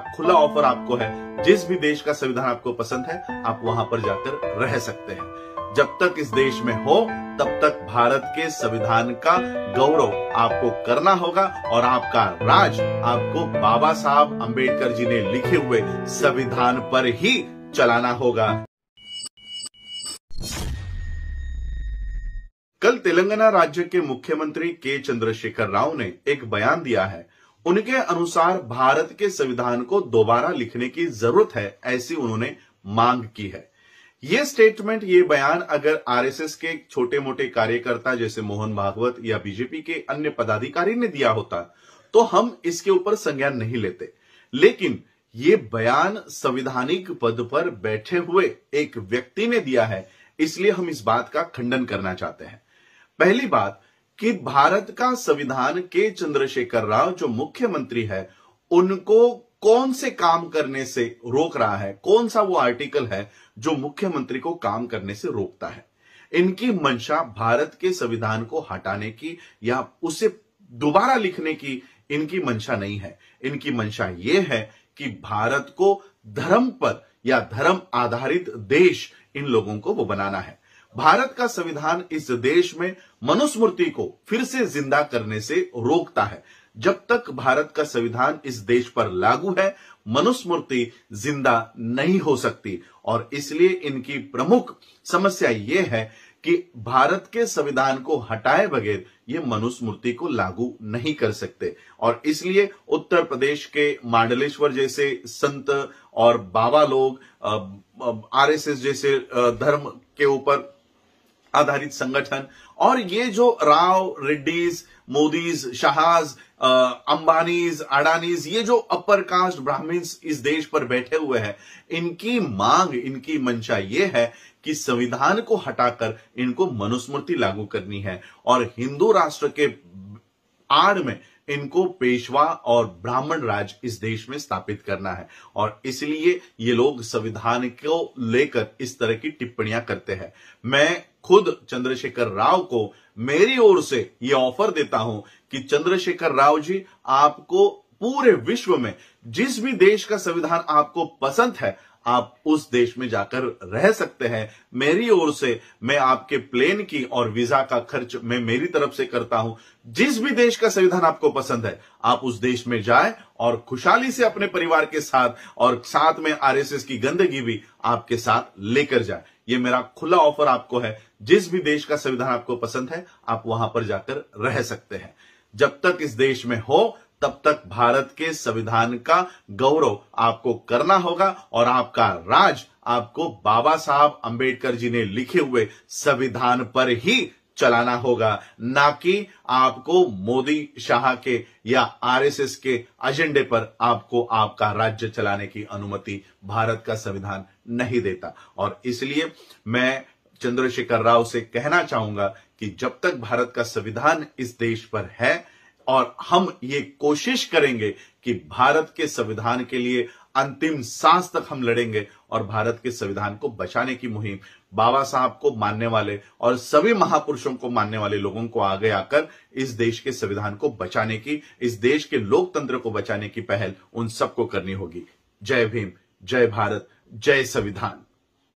खुला ऑफर आपको है। जिस भी देश का संविधान आपको पसंद है, आप वहां पर जाकर रह सकते हैं। जब तक इस देश में हो, तब तक भारत के संविधान का गौरव आपको करना होगा और आपका राज आपको बाबा साहब अंबेडकर जी ने लिखे हुए संविधान पर ही चलाना होगा। कल तेलंगाना राज्य के मुख्यमंत्री के चंद्रशेखर राव ने एक बयान दिया है। उनके अनुसार भारत के संविधान को दोबारा लिखने की जरूरत है, ऐसी उन्होंने मांग की है। ये स्टेटमेंट, ये बयान अगर आरएसएस के छोटे मोटे कार्यकर्ता जैसे मोहन भागवत या बीजेपी के अन्य पदाधिकारी ने दिया होता तो हम इसके ऊपर संज्ञान नहीं लेते, लेकिन ये बयान संवैधानिक पद पर बैठे हुए एक व्यक्ति ने दिया है, इसलिए हम इस बात का खंडन करना चाहते हैं। पहली बात कि भारत का संविधान के चंद्रशेखर राव जो मुख्यमंत्री है, उनको कौन से काम करने से रोक रहा है, कौन सा वो आर्टिकल है जो मुख्यमंत्री को काम करने से रोकता है। इनकी मंशा भारत के संविधान को हटाने की या उसे दोबारा लिखने की इनकी मंशा नहीं है। इनकी मंशा ये है कि भारत को धर्म पर या धर्म आधारित देश इन लोगों को वो बनाना है। भारत का संविधान इस देश में मनुस्मृति को फिर से जिंदा करने से रोकता है। जब तक भारत का संविधान इस देश पर लागू है, मनुस्मृति जिंदा नहीं हो सकती और इसलिए इनकी प्रमुख समस्या यह है कि भारत के संविधान को हटाए बगैर ये मनुस्मृति को लागू नहीं कर सकते और इसलिए उत्तर प्रदेश के मांडलेश्वर जैसे संत और बाबा लोग, आरएसएस जैसे धर्म के ऊपर आधारित संगठन और ये जो राव, रेड्डीज, मोदीज, शाहाज, अंबानीज, अडानीज, ये जो अपर कास्ट ब्राह्मण्स इस देश पर बैठे हुए हैं, इनकी मांग, इनकी मंशा ये है कि संविधान को हटाकर इनको मनुस्मृति लागू करनी है और हिंदू राष्ट्र के आड़ में इनको पेशवा और ब्राह्मण राज इस देश में स्थापित करना है और इसलिए ये लोग संविधान को लेकर इस तरह की टिप्पणियां करते हैं। मैं खुद चंद्रशेखर राव को मेरी ओर से ये ऑफर देता हूं कि चंद्रशेखर राव जी, आपको पूरे विश्व में जिस भी देश का संविधान आपको पसंद है, आप उस देश में जाकर रह सकते हैं। मेरी ओर से मैं आपके प्लेन की और वीजा का खर्च मैं मेरी तरफ से करता हूं। जिस भी देश का संविधान आपको पसंद है, आप उस देश में जाएं और खुशहाली से अपने परिवार के साथ और साथ में आरएसएस की गंदगी भी आपके साथ लेकर जाए। ये मेरा खुला ऑफर आपको है। जिस भी देश का संविधान आपको पसंद है, आप वहां पर जाकर रह सकते हैं। जब तक इस देश में हो, तब तक भारत के संविधान का गौरव आपको करना होगा और आपका राज आपको बाबा साहब अंबेडकर जी ने लिखे हुए संविधान पर ही चलाना होगा, ना कि आपको मोदी, शाह के या आरएसएस के एजेंडे पर आपको आपका राज्य चलाने की अनुमति भारत का संविधान नहीं देता। और इसलिए मैं चंद्रशेखर राव से कहना चाहूंगा कि जब तक भारत का संविधान इस देश पर है और हम ये कोशिश करेंगे कि भारत के संविधान के लिए अंतिम सांस तक हम लड़ेंगे और भारत के संविधान को बचाने की मुहिम बाबा साहब को मानने वाले और सभी महापुरुषों को मानने वाले लोगों को आगे आकर इस देश के संविधान को बचाने की, इस देश के लोकतंत्र को बचाने की पहल उन सबको करनी होगी। जय भीम, जय भारत, जय संविधान।